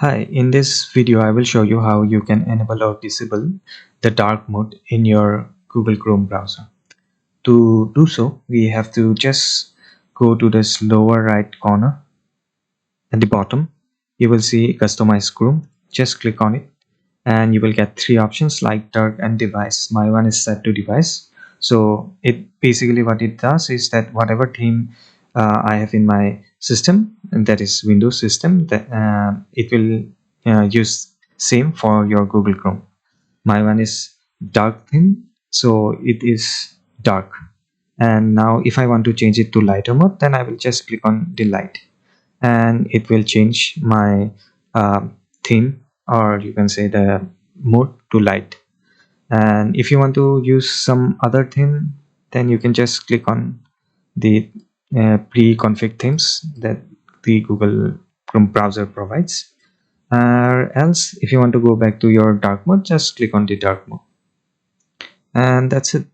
Hi, in this video I will show you how you can enable or disable the dark mode in your Google Chrome browser. To do so, we have to just go to this lower right corner at the bottom. You will see customize Chrome. Just click on it and you will get three options like dark and device. My one is set to device. So it basically what it does is that whatever theme I have in my system, and that is Windows system, that it will use same for your Google Chrome. My one is dark theme, so it is dark. And now if I want to change it to lighter mode, then I will just click on the light and it will change my theme, or you can say the mode, to light. And if you want to use some other theme, then you can just click on the pre-config themes that the Google Chrome browser provides. Or else if you want to go back to your dark mode, just click on the dark mode, and that's it.